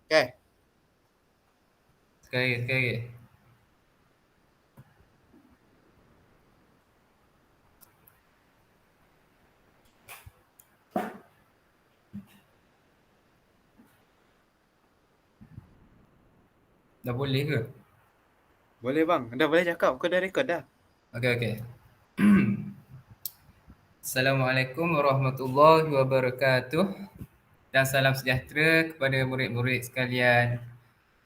Okay. Sekali. Dah boleh ke? Boleh bang. Dah boleh cakap. Kau dah record dah. Okey. Assalamualaikum warahmatullahi wabarakatuh dan salam sejahtera kepada murid-murid sekalian.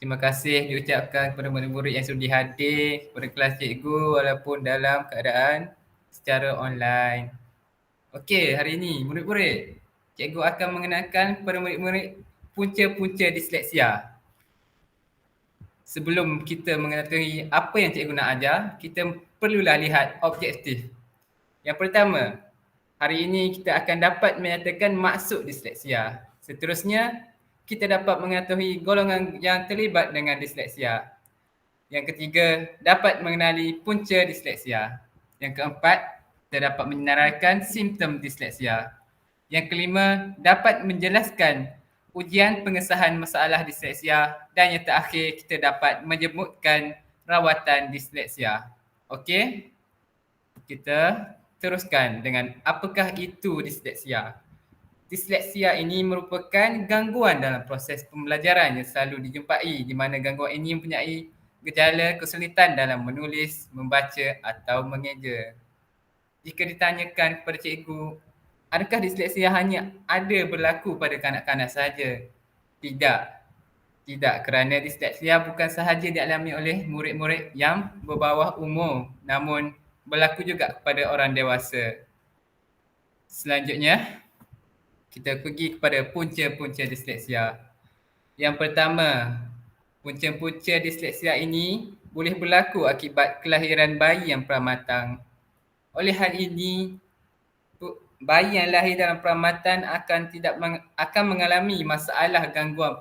Terima kasih diucapkan kepada murid-murid yang sudi hadir pada kelas cikgu walaupun dalam keadaan secara online. Okey, hari ini murid-murid, cikgu akan mengenalkan kepada murid-murid punca-punca disleksia. Sebelum kita mengetahui apa yang cikgu nak ajar, kita perlulah lihat objektif. Yang pertama, hari ini kita akan dapat menyatakan maksud disleksia. Seterusnya, kita dapat mengetahui golongan yang terlibat dengan disleksia. Yang ketiga, dapat mengenali punca disleksia. Yang keempat, kita dapat menerangkan simptom disleksia. Yang kelima, dapat menjelaskan ujian pengesahan masalah disleksia. Dan yang terakhir, kita dapat menyebutkan rawatan disleksia. Okey, kita teruskan dengan apakah itu disleksia. Disleksia ini merupakan gangguan dalam proses pembelajaran yang selalu dijumpai di mana gangguan ini mempunyai gejala kesulitan dalam menulis, membaca atau mengeja. Jika ditanyakan kepada cikgu, adakah disleksia hanya ada berlaku pada kanak-kanak sahaja? Tidak. Tidak, kerana disleksia bukan sahaja dialami oleh murid-murid yang berbawah umur, namun berlaku juga kepada orang dewasa. Selanjutnya, kita pergi kepada punca-punca disleksia. Yang pertama, punca-punca disleksia ini boleh berlaku akibat kelahiran bayi yang pramatang. Oleh hal ini, bayi yang lahir dalam peramatan akan mengalami masalah gangguan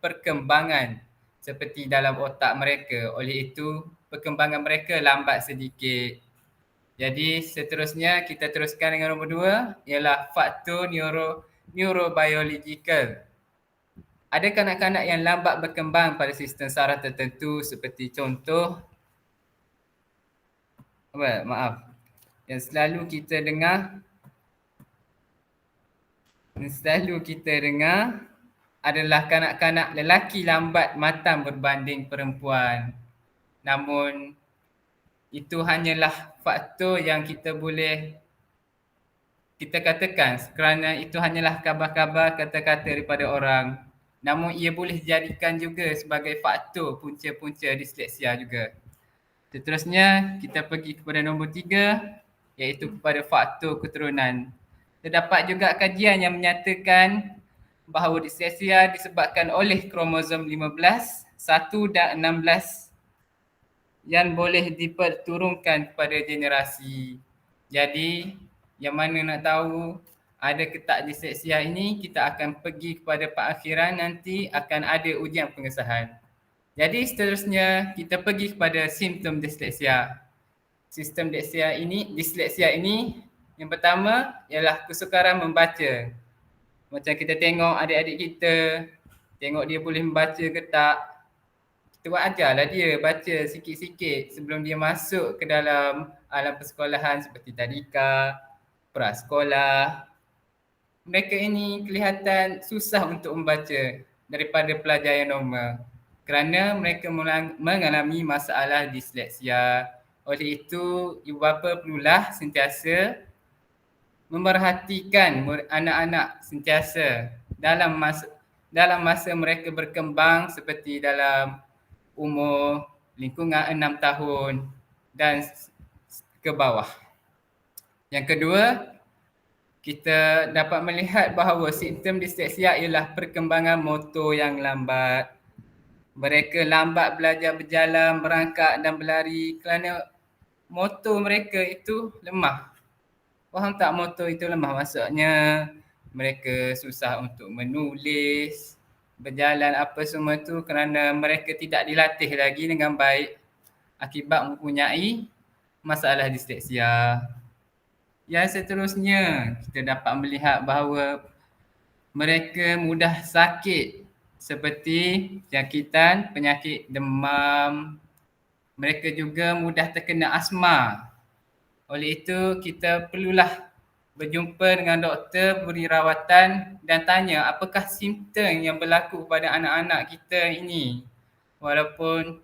perkembangan seperti dalam otak mereka. Oleh itu, perkembangan mereka lambat sedikit. Jadi seterusnya kita teruskan dengan nombor 2 ialah faktor neurobiological. Ada kanak-kanak yang lambat berkembang pada sistem saraf tertentu seperti contoh yang selalu kita dengar adalah kanak-kanak lelaki lambat matang berbanding perempuan. Namun itu hanyalah faktor yang kita katakan kerana itu hanyalah khabar-khabar kata-kata daripada orang. Namun ia boleh dijadikan juga sebagai faktor punca-punca disleksia juga. Seterusnya kita pergi kepada nombor 3 iaitu kepada faktor keturunan. Terdapat juga kajian yang menyatakan bahawa disleksia disebabkan oleh kromosom 15, 1 dan 16 yang boleh diperturunkan kepada generasi. Jadi, yang mana nak tahu ada ke tak disleksia ini, kita akan pergi kepada perakhiran nanti akan ada ujian pengesahan. Jadi seterusnya kita pergi kepada simptom disleksia. Disleksia ini yang pertama ialah kesukaran membaca. Macam kita tengok adik-adik kita, tengok dia boleh membaca ke tak, kita buat ajarlah dia baca sikit-sikit sebelum dia masuk ke dalam alam persekolahan seperti tadika, prasekolah. Mereka ini kelihatan susah untuk membaca daripada pelajar yang normal kerana mereka mengalami masalah disleksia. Oleh itu, ibu bapa perlulah sentiasa memerhatikan anak-anak sentiasa dalam masa mereka berkembang seperti dalam umur lingkungan 6 tahun dan ke bawah. Yang kedua, kita dapat melihat bahawa simptom disleksia ialah perkembangan motor yang lambat. Mereka lambat belajar berjalan, merangkak dan berlari kerana motor mereka itu lemah. Faham tak motor itu lemah? Maksudnya mereka susah untuk menulis, berjalan apa semua tu kerana mereka tidak dilatih lagi dengan baik akibat mempunyai masalah disleksia. Yang seterusnya, kita dapat melihat bahawa mereka mudah sakit seperti jangkitan penyakit demam. Mereka juga mudah terkena asma. Oleh itu, kita perlulah berjumpa dengan doktor, beri rawatan dan tanya apakah simptom yang berlaku pada anak-anak kita ini. Walaupun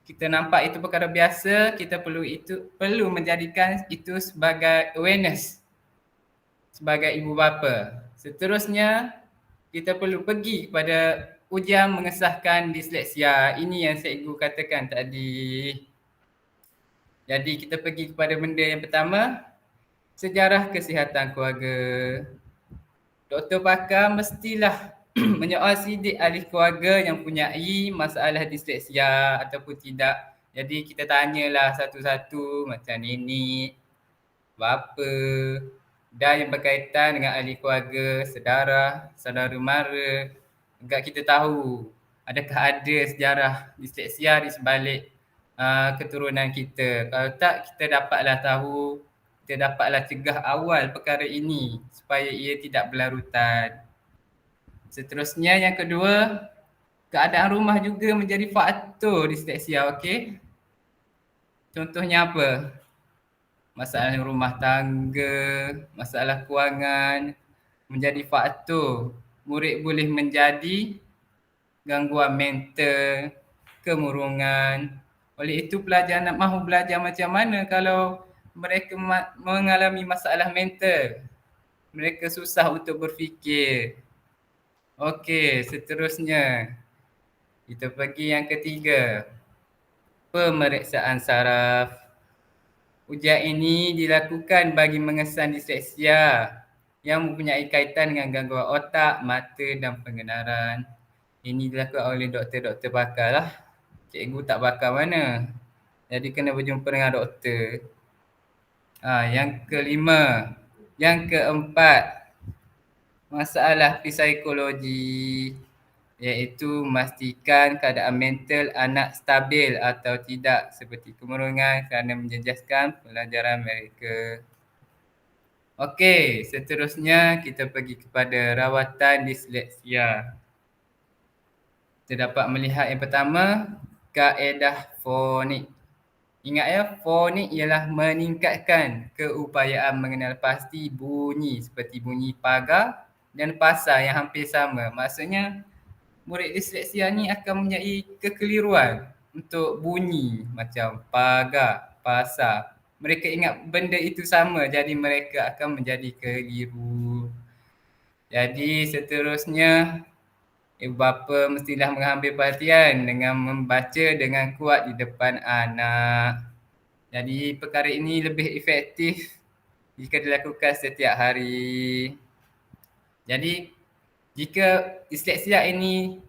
kita nampak itu perkara biasa, kita perlu menjadikan itu sebagai awareness sebagai ibu bapa. Seterusnya, kita perlu pergi kepada ujian mengesahkan disleksia. Ini yang cikgu katakan tadi. Jadi kita pergi kepada benda yang pertama, sejarah kesihatan keluarga. Doktor pakar mestilah menyoal sidik ahli keluarga yang mempunyai masalah disleksia ataupun tidak. Jadi kita tanyalah satu-satu macam nenek, bapa dan yang berkaitan dengan ahli keluarga, saudara mara, agar kita tahu adakah ada sejarah disleksia di sebalik keturunan kita. Kalau tak, kita dapatlah cegah awal perkara ini supaya ia tidak berlarutan. Seterusnya yang kedua, keadaan rumah juga menjadi faktor disleksia, okey? Contohnya apa? Masalah rumah tangga, masalah kewangan menjadi faktor. Murid boleh menjadi gangguan mental, kemurungan. Oleh itu pelajar nak mahu belajar macam mana kalau mereka mengalami masalah mental. Mereka susah untuk berfikir. Okey, seterusnya kita pergi yang ketiga. Pemeriksaan saraf. Ujian ini dilakukan bagi mengesan disleksia yang mempunyai kaitan dengan gangguan otak, mata dan pengenaran. Ini dilakukan oleh doktor-doktor pakar lah. Cikgu tak pakar mana. Jadi kena berjumpa dengan doktor. Yang kelima. Yang keempat, masalah psikologi, iaitu memastikan keadaan mental anak stabil atau tidak seperti kemurungan kerana menjejaskan pelajaran mereka. Okey, seterusnya kita pergi kepada rawatan disleksia. Kita dapat melihat yang pertama, kaedah fonik. Ingat ya, fonik ialah meningkatkan keupayaan mengenal pasti bunyi seperti bunyi pagar dan pasar yang hampir sama. Maksudnya, murid disleksia ni akan mempunyai kekeliruan untuk bunyi macam pagar, pasar. Mereka ingat benda itu sama, jadi mereka akan menjadi keliru. Jadi seterusnya, ibu bapa mestilah mengambil perhatian dengan membaca dengan kuat di depan anak. Jadi perkara ini lebih efektif jika dilakukan setiap hari. Jadi jika disleksia ini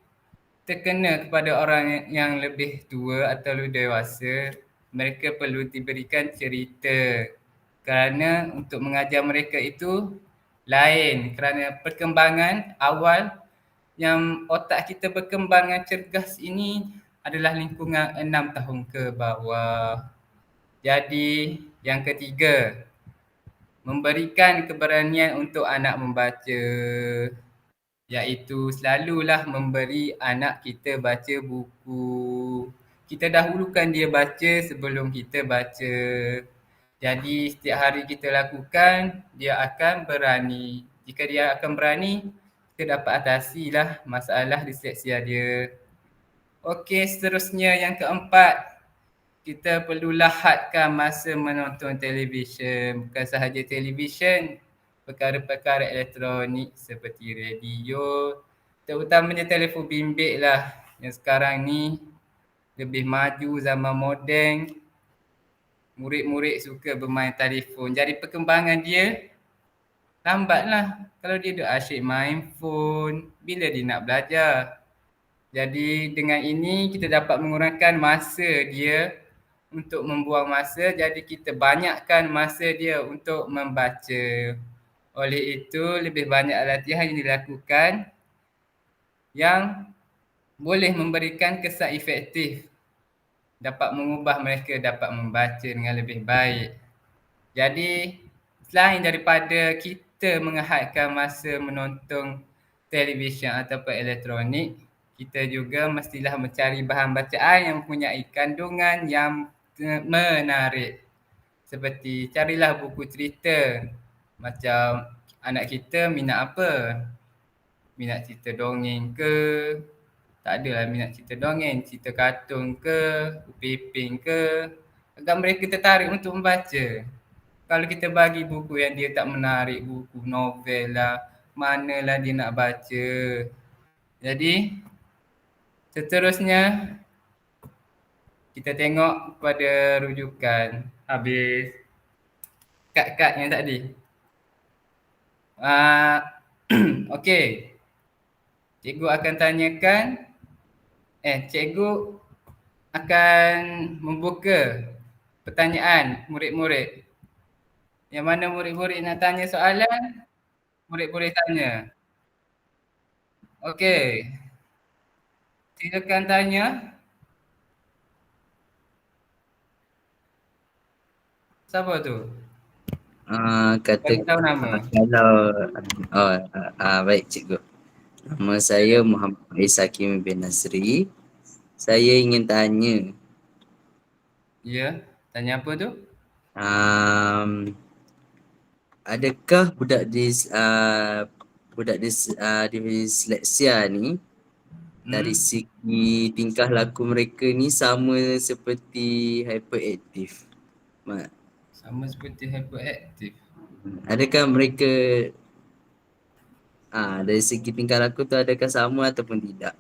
terkena kepada orang yang lebih tua atau lebih dewasa, mereka perlu diberikan cerita kerana untuk mengajar mereka itu lain kerana perkembangan awal yang otak kita berkembang dengan cergas ini adalah lingkungan 6 tahun ke bawah. Jadi yang ketiga, memberikan keberanian untuk anak membaca, iaitu selalulah memberi anak kita baca buku. Kita dahulukan dia baca sebelum kita baca. Jadi setiap hari kita lakukan, dia akan berani. Jika dia akan berani, kita dapat atasilah masalah disleksia dia. Okey, seterusnya yang keempat, kita perlu lahadkan masa menonton televisyen. Bukan sahaja televisyen, perkara-perkara elektronik seperti radio, terutamanya telefon bimbit lah yang sekarang ni lebih maju, zaman moden. Murid-murid suka bermain telefon. Jadi perkembangan dia lambatlah. Kalau dia duk asyik main phone, bila dia nak belajar? Jadi dengan ini kita dapat mengurangkan masa dia untuk membuang masa. Jadi kita banyakkan masa dia untuk membaca. Oleh itu lebih banyak latihan yang dilakukan yang boleh memberikan kesan efektif. Dapat mengubah mereka dapat membaca dengan lebih baik. Jadi selain daripada kita menghadkan masa menonton televisyen ataupun elektronik, kita juga mestilah mencari bahan bacaan yang mempunyai kandungan yang menarik. Seperti carilah buku cerita. Macam anak kita minat apa? Minat cerita dongeng ke? Tak adalah minat cerita dongeng, cerita kartun ke, upepeng ke. Agar mereka tertarik untuk membaca. Kalau kita bagi buku yang dia tak menarik, buku novel lah, manalah dia nak baca. Jadi, seterusnya kita tengok pada rujukan habis kad-kad yang tadi. Okey. Cikgu akan tanyakan, cikgu akan membuka pertanyaan murid-murid. Yang mana murid-murid nak tanya soalan, murid boleh tanya. Okey. Silakan tanya. Siapa tu? Kata Bagi tahu nama. kalau baik cikgu. Nama saya Muhammad Isakim bin Nasri. Saya ingin tanya, Ya, tanya apa tu? adakah budak disleksia ni dari segi tingkah laku mereka ni sama seperti hyperaktif? Sama seperti hyperaktif. Adakah mereka dari segi tingkah laku tu adakah sama ataupun tidak?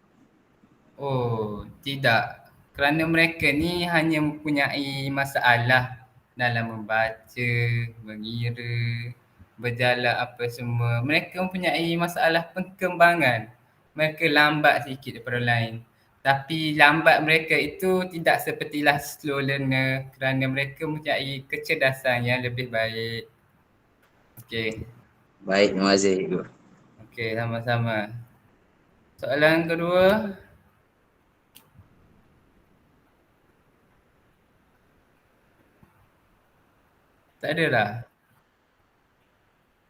Oh, tidak. Kerana mereka ni hanya mempunyai masalah dalam membaca, mengira, berjalan apa semua. Mereka mempunyai masalah perkembangan. Mereka lambat sikit daripada lain. Tapi lambat mereka itu tidak sepertilah slow learner kerana mereka mempunyai kecerdasan yang lebih baik. Okey. Baik, terima kasih cikgu. Okey, sama-sama. Soalan kedua. Tak ada lah.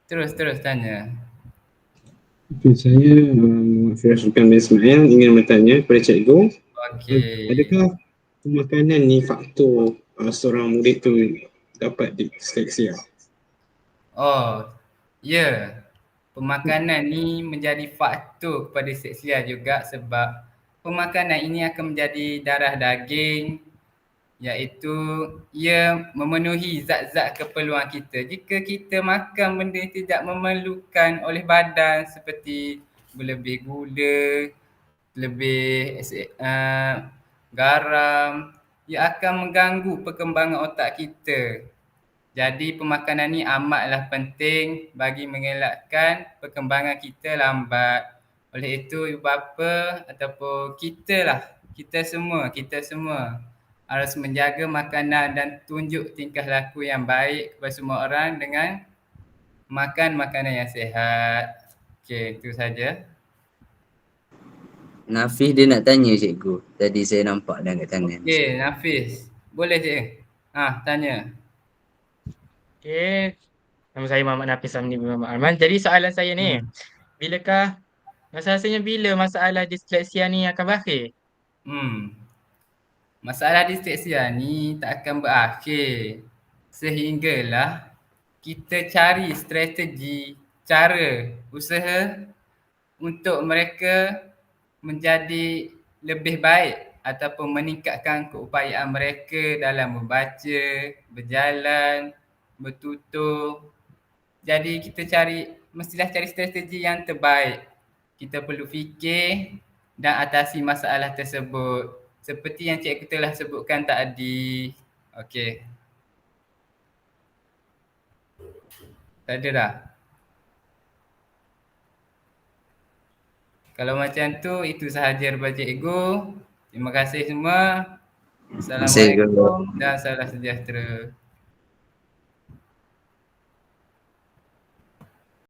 Terus tanya. Okay, saya Firaskan bin Ismail ingin bertanya kepada cikgu, Okey. adakah pemakanan ni faktor seorang murid tu dapat disleksia? Oh, ya. Pemakanan ni menjadi faktor kepada disleksia juga sebab pemakanan ini akan menjadi darah daging, iaitu ia memenuhi zat-zat keperluan kita. Jika kita makan benda yang tidak memerlukan oleh badan seperti berlebih gula, lebih garam, ia akan mengganggu perkembangan otak kita. Jadi pemakanan ni amatlah penting bagi mengelakkan perkembangan kita lambat. Oleh itu ibu bapa ataupun kita semua harus menjaga makanan dan tunjuk tingkah laku yang baik kepada semua orang dengan makan makanan yang sihat. Okey, itu saja. Nafis dia nak tanya cikgu. Tadi saya nampak dah kat tangan. Okey, Nafis. Boleh cik? Tanya. Okay, nama saya Muhammad Nafis Amni bin Muhammad Arman. Jadi soalan saya ni, rasanya bila masalah disleksia ni akan berakhir? Masalah disleksia ni tak akan berakhir sehinggalah kita cari strategi, cara, usaha untuk mereka menjadi lebih baik ataupun meningkatkan keupayaan mereka dalam membaca, berjalan, bertutur. Jadi kita mestilah cari strategi yang terbaik. Kita perlu fikir dan atasi masalah tersebut. Seperti yang cikgu telah sebutkan tadi. Okey. Tak ada dah. Kalau macam tu, itu sahaja daripada cikgu. Terima kasih semua. Assalamualaikum dan salam sejahtera.